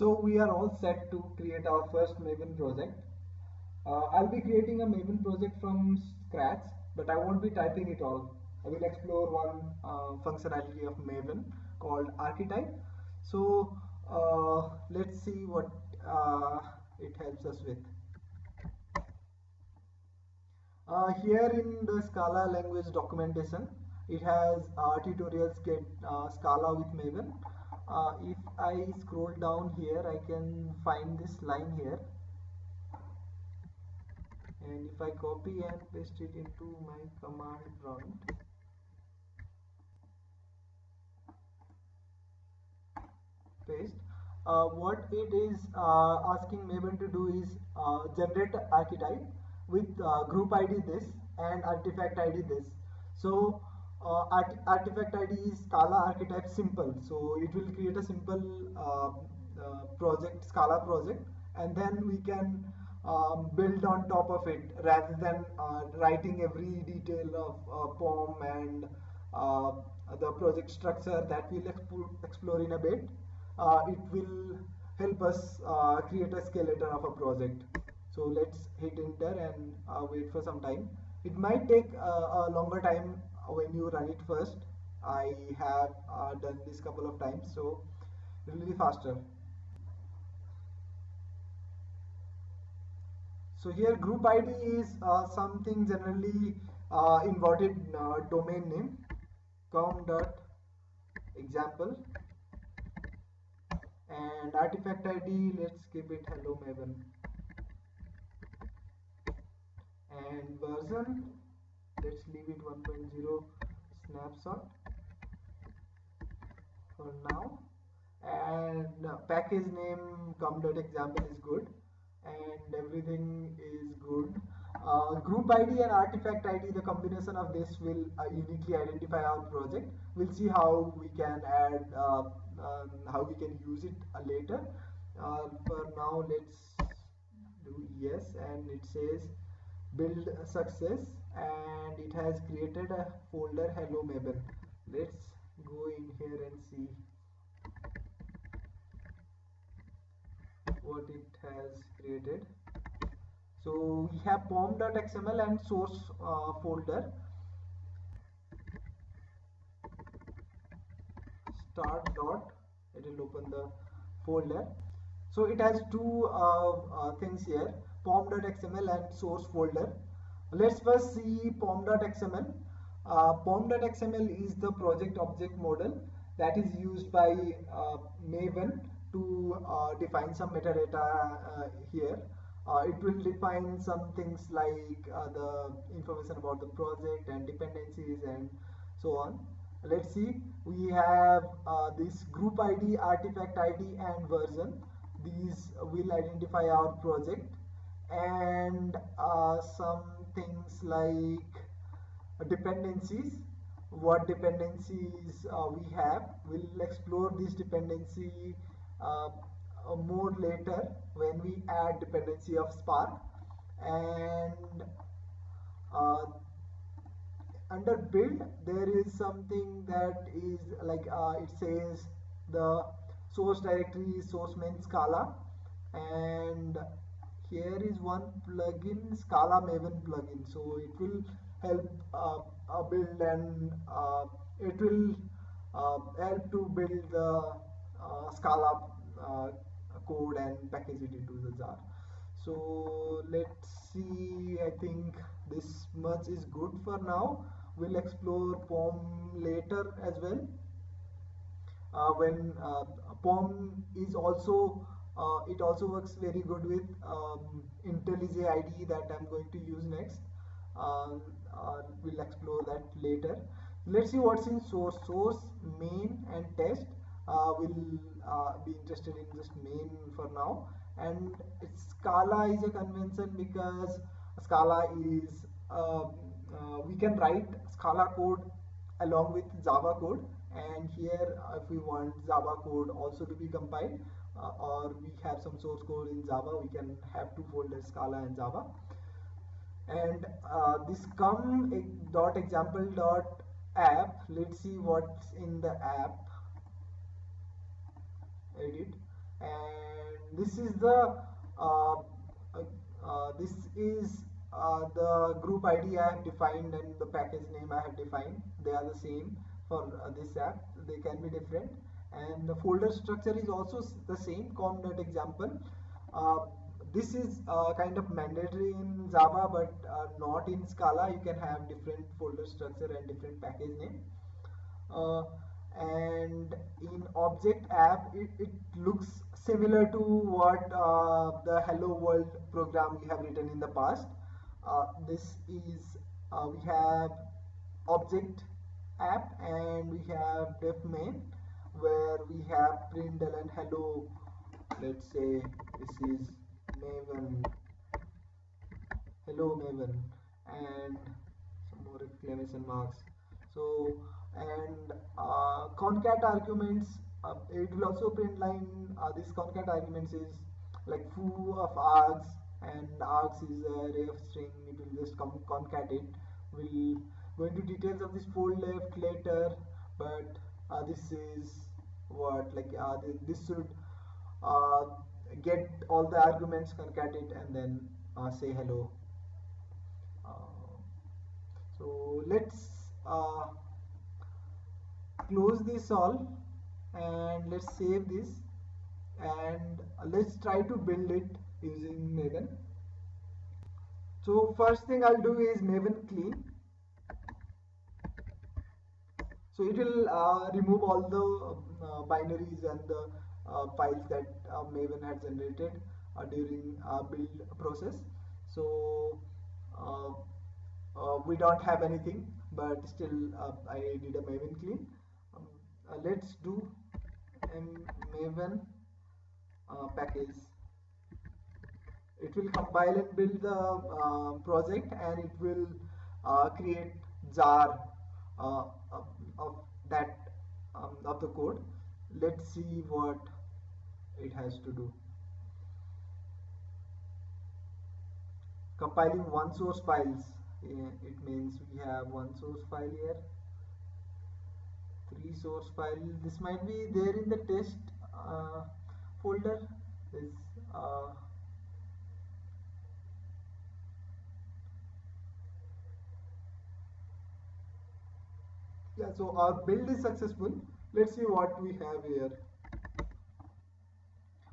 So we are all set to create our first Maven project. I'll be creating a Maven project from scratch, but I won't be typing it all. I will explore one functionality of Maven called archetype. So let's see what it helps us with. Here in the Scala language documentation, it has tutorials get Scala with Maven. If I scroll down here, I can find this line here, and if I copy and paste it into my command prompt, paste, what it is asking Maven to do is generate archetype with group ID this and artifact ID this. So artifact ID is Scala archetype simple, so it will create a simple project, Scala project, and then we can build on top of it rather than writing every detail of POM and uh, the project structure that we'll explore in a bit. It will help us create a skeleton of a project. So let's hit enter and wait for some time. It might take a longer time when you run it first. I have done this couple of times, so it will be faster. So here group ID is something generally inverted domain name com.example, and artifact ID, let's give it hello Maven, and version, let's leave it 1.0 snapshot for now, and package name com.example is good, and everything is good. Group ID and artifact ID, the combination of this will uniquely identify our project. We'll see how we can add, how we can use it later. For now, let's do yes, and it says build success, and it has created a folder hello Maven. Let's go in here and see what it has created. So we have pom.xml and source folder, start dot, it will open the folder. So it has two things here, pom.xml and source folder. Let's first see pom.xml. Pom.xml is the project object model that is used by Maven to define some metadata here. It will define some things like the information about the project and dependencies and so on. Let's see, we have this group ID, artifact ID, and version. These will identify our project, and some things like dependencies, what dependencies we have. We'll explore this dependency more later when we add dependency of Spark. And under build there is something that is like it says the source directory is source main Scala, and here is one plugin, Scala Maven plugin, so it will help build, and it will help to build the Scala code and package it into the jar. So let's see, I think this much is good for now. We'll explore POM later as well. When POM is also it also works very good with IntelliJ IDE that I'm going to use next. We'll explore that later. Let's see what's in source. Source, main, and test. We'll be interested in just main for now. And Scala is a convention because Scala is we can write Scala code along with Java code, and here if we want Java code also to be compiled, or we have some source code in Java, we can have two folders, Scala and Java. And this com.example.app, let's see what's in the app. Edit, this is the uh, this is the group ID I have defined and the package name I have defined. They are the same for this app. They can be different, and the folder structure is also the same. com.example. Uh, this is kind of mandatory in Java, but not in Scala. You can have different folder structure and different package name. uh, and in object app it looks similar to what the hello world program we have written in the past. This is we have object app and we have def main where we have println and hello. Let's say this is Maven, hello Maven, and some more exclamation marks. So and concat arguments, it will also print line. This concat arguments is like foo of args, and args is a array of string. It will just concat it. We'll go into details of this fold left later, but this is what like this should uh, get all the arguments, concat it, and then say hello. So let's close this all and let's save this, and let's try to build it using Maven. So first thing I'll do is Maven clean. So it will remove all the binaries and the files that Maven had generated during build process. So we don't have anything, but still I did a Maven clean. Let's do Maven package. It will compile and build the project, and it will create jar of that of the code. Let's see what it has to do. Compiling one source files. It means we have one source file here, 3 source file. This might be there in the test folder. This yeah, so our build is successful. Let's see what we have here.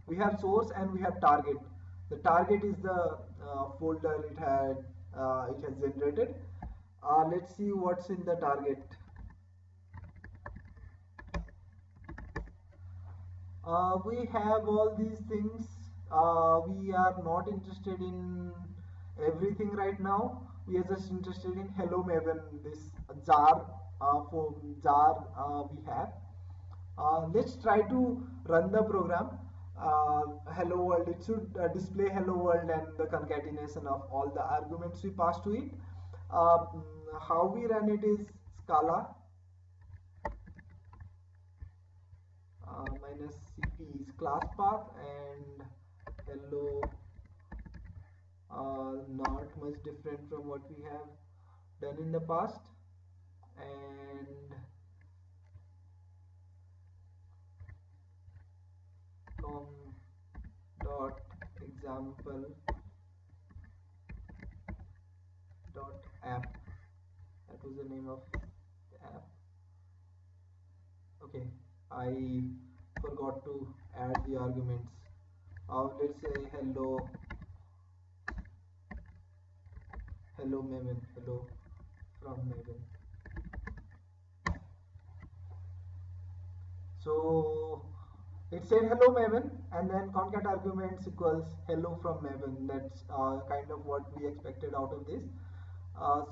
We have source and we have target. The target is the folder it has generated. Let's see what's in the target. We have all these things. We are not interested in everything right now. We are just interested in hello Maven, this jar for jar we have. Let's try to run the program. Hello world, it should display hello world and the concatenation of all the arguments we pass to it. How we run it is Scala minus cp is class path, and hello not much different from what we have done in the past, and com.example .app. That was the name of the app. Okay, I forgot to add the arguments. Let's say hello Maven, hello from Maven. So it said hello Maven, and then concat arguments equals hello from Maven. That's kind of what we expected out of this.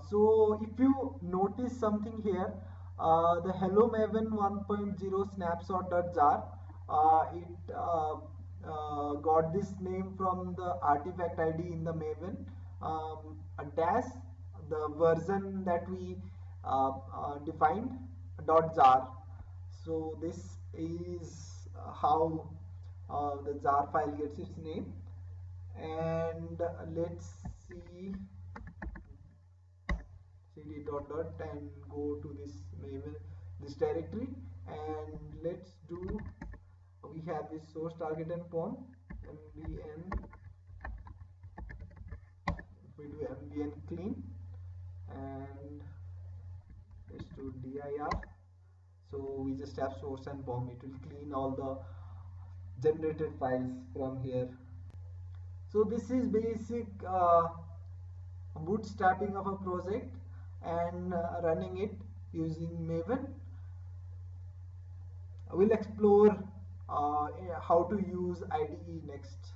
So if you notice something here, the hello Maven 1.0 snapshot.jar, it got this name from the artifact ID in the Maven, a dash, the version that we defined, .jar. So this is how the jar file gets its name. And let's see cd dot and go to this Maven, this directory, and let's do, we have this source, target, and pom. MVN, we do MVN clean, and let's do dir. So we just have source and POM. It will clean all the generated files from here. So this is basic bootstrapping of a project and running it using Maven. We'll explore how to use IDE next.